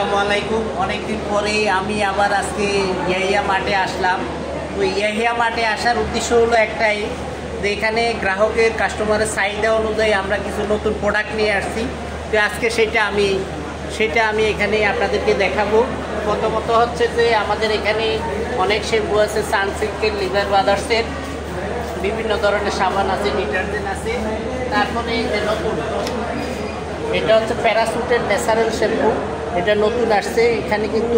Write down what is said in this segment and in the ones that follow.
আসসালামু আলাইকুম। অনেকদিন পরে আমি আবার আজকে ইয়াহিয়া মার্টে আসলাম। তো ইয়াহিয়া মার্টে আসার উদ্দেশ্য হলো একটাই, যে এখানে গ্রাহকের কাস্টমারের চাহিদা অনুযায়ী আমরা কিছু নতুন প্রোডাক্ট নিয়ে আসছি। তো আজকে সেটা আমি এখানে আপনাদেরকে দেখাবো। প্রথমত হচ্ছে যে আমাদের এখানে অনেক শ্যাম্পু আছে, সানসিল্কের, লিভার ব্রাদার্সের, বিভিন্ন ধরনের সাবান আছে, ডিটারজেন্ট আছে। তারপরে এই যে নতুন, এটা হচ্ছে প্যারাসুটের ন্যাচারাল শ্যাম্পু, এটা নতুন আসছে। এখানে কিন্তু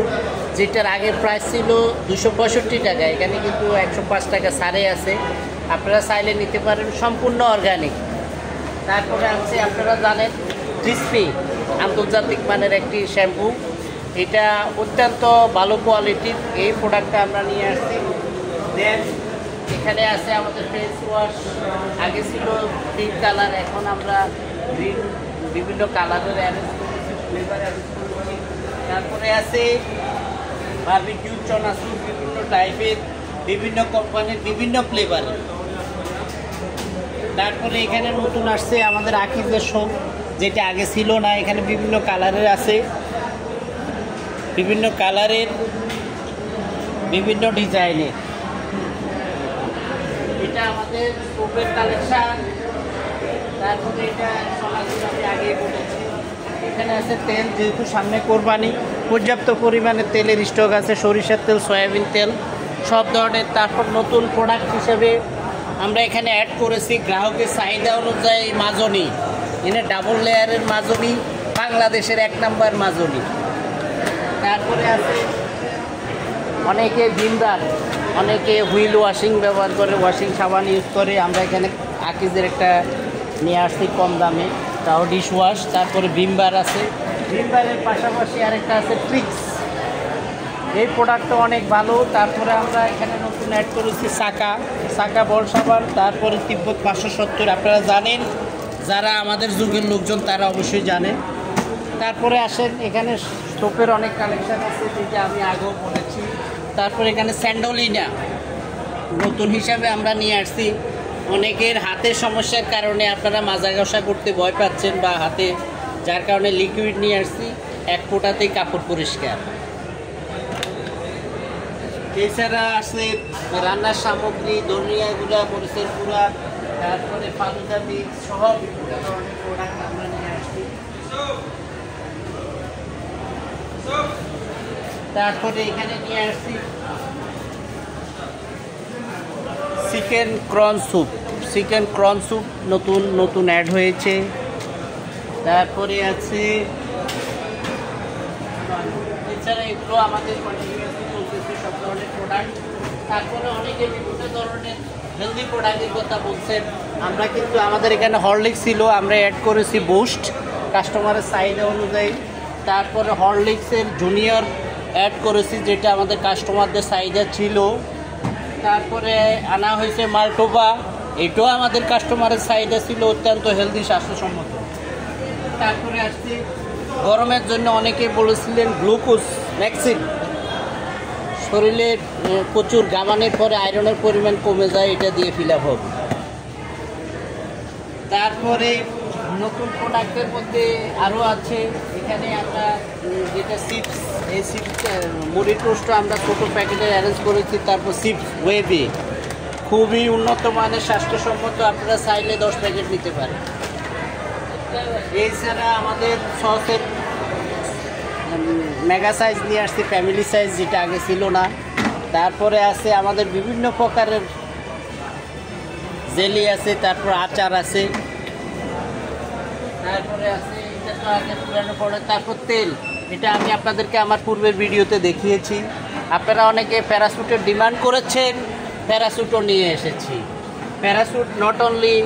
যেটার আগের প্রাইস ছিল 265 টাকা, এখানে কিন্তু 105 টাকা ছাড়ে আছে। আপনারা চাইলে নিতে পারেন, সম্পূর্ণ অর্গানিক। তারপরে আছে আপনারা জানেন ক্রিসপি, আন্তর্জাতিক মানের একটি শ্যাম্পু, এটা অত্যন্ত ভালো কোয়ালিটির। এই প্রোডাক্টটা আমরা নিয়ে আসছি। দেন এখানে আছে আমাদের ফেস ওয়াশ, আগে ছিল পিঙ্ক কালার, এখন আমরা গ্রিন বিভিন্ন কালারের অ্যারেঞ্জ করেছি, ফ্লেভার অ্যারেঞ্জ করেছি। তারপরে আছে বারবিকিউ চনাচুর, বিভিন্ন টাইপের, বিভিন্ন কোম্পানির, বিভিন্ন ফ্লেভারের। তারপরে এখানে নতুন আসছে আমাদের আকিজের সোপ, যেটা আগে ছিল না। এখানে বিভিন্ন কালারের আছে, বিভিন্ন কালারের, বিভিন্ন ডিজাইনের। এটা আমাদের সোপের কালেকশন। তারপরে এটা চনাচুর আমি আগেই বলেছি। এখানে আছে তেল, যেহেতু সামনে কোরবানি, পর্যাপ্ত পরিমাণে তেলের স্টক আছে, সরিষার তেল, সয়াবিন তেল, সব ধরনের। তারপর নতুন প্রোডাক্ট হিসেবে আমরা এখানে অ্যাড করেছি গ্রাহকের চাহিদা অনুযায়ী মাজনি। এখানে ডাবল লেয়ারের মাজনি, বাংলাদেশের 1 নাম্বার মাজনি। তারপরে আছে অনেকে ভিমবার, অনেকে হুইল ওয়াশিং ব্যবহার করে, ওয়াশিং সাবান ইউজ করে। আমরা এখানে আকিজের একটা নিয়ে আসছি কম দামে, তাও ডিশ ওয়াশ। তারপরে ভিমবার আছে, ভিমবারের পাশাপাশি আরেকটা আছে ট্রিক্স, এই প্রোডাক্টটা অনেক ভালো। তারপরে আমরা এখানে নতুন অ্যাড করেছি সাকা বল সাবান। তারপরে তিব্বত 570, আপনারা জানেন, যারা আমাদের যুগের লোকজন তারা অবশ্যই জানেন। তারপরে আসেন, এখানে সোপের অনেক কালেকশান আছে, যেটা আমি আগেও বলেছি। তারপরে এখানে স্যান্ডোলিনা নতুন হিসাবে আমরা নিয়ে আসছি। অনেকের হাতের সমস্যার কারণে আপনারা মাজা ঘষা করতে ভয় পাচ্ছেন বা হাতে, যার কারণে লিকুইড নিয়ে আসছি, 1 ফোঁটাতেই কাপড় পরিষ্কার। এছাড়া আছে রান্নার সামগ্রী, ধনিয়াগুলো, মরিচের গুঁড়া, তারপরে ফালুদা মিক্স সহ বিভিন্ন ধরনের প্রোডাক্ট আমরা নিয়ে আসছি। তারপরে এখানে নিয়ে আসছি চিকেন ক্রন স্যুপ নতুন অ্যাড হয়েছে। তারপরে আছে, এছাড়া এগুলো আমাদের কন্টিনিউয়াসলি চলতেছে সব ধরনের প্রোডাক্ট। তারপরে অনেকে বিভিন্ন ধরনের হেলদি প্রোডাক্টের কথা বলছেন। আমরা কিন্তু আমাদের এখানে হরলিক্স ছিল, আমরা অ্যাড করেছি বুস্ট, কাস্টমারের চাহিদা অনুযায়ী। তারপরে হরলিক্সের জুনিয়র অ্যাড করেছি, যেটা আমাদের কাস্টমারদের চাহিদা ছিল। তারপরে আনা হয়েছে মাল্টোবা, এটাও আমাদের কাস্টমারের চাহিদা ছিল, অত্যন্ত হেলদি, স্বাস্থ্যসম্মত। তারপরে আসছে গরমের জন্য অনেকে বলেছিলেন গ্লুকোজ ভ্যাকসিন, শরীরে প্রচুর ঘামানোর পরে আয়রনের পরিমাণ কমে যায়, এটা দিয়ে ফিল আপ হবে। তারপরে নতুন প্রোডাক্টের মধ্যে আরও আছে, এখানে আমরা যেটা চিপস, এই চিপস মুড়ি টোস্টটা আমরা ছোটো প্যাকেটে অ্যারেঞ্জ করেছি। তারপর চিপস ওয়েবে, খুবই উন্নত মানের, স্বাস্থ্যসম্মত, আপনারা চাইলে 10 প্যাকেট নিতে পারেন। এছাড়া আমাদের সসের মেগা সাইজ নিয়ে আসছি, ফ্যামিলি সাইজ, যেটা আগে ছিল না। তারপরে আছে আমাদের বিভিন্ন প্রকারের জেলি আছে, তারপর আচার আছে। তারপরে আছে, এটা তো আগে পুরানো পড়ে। তারপর তেল, এটা আমি আপনাদেরকে আমার পূর্বের ভিডিওতে দেখিয়েছি। আপনারা অনেকে প্যারাসুটের ডিমান্ড করেছেন, প্যারাসুটও নিয়ে এসেছি। Parachute not only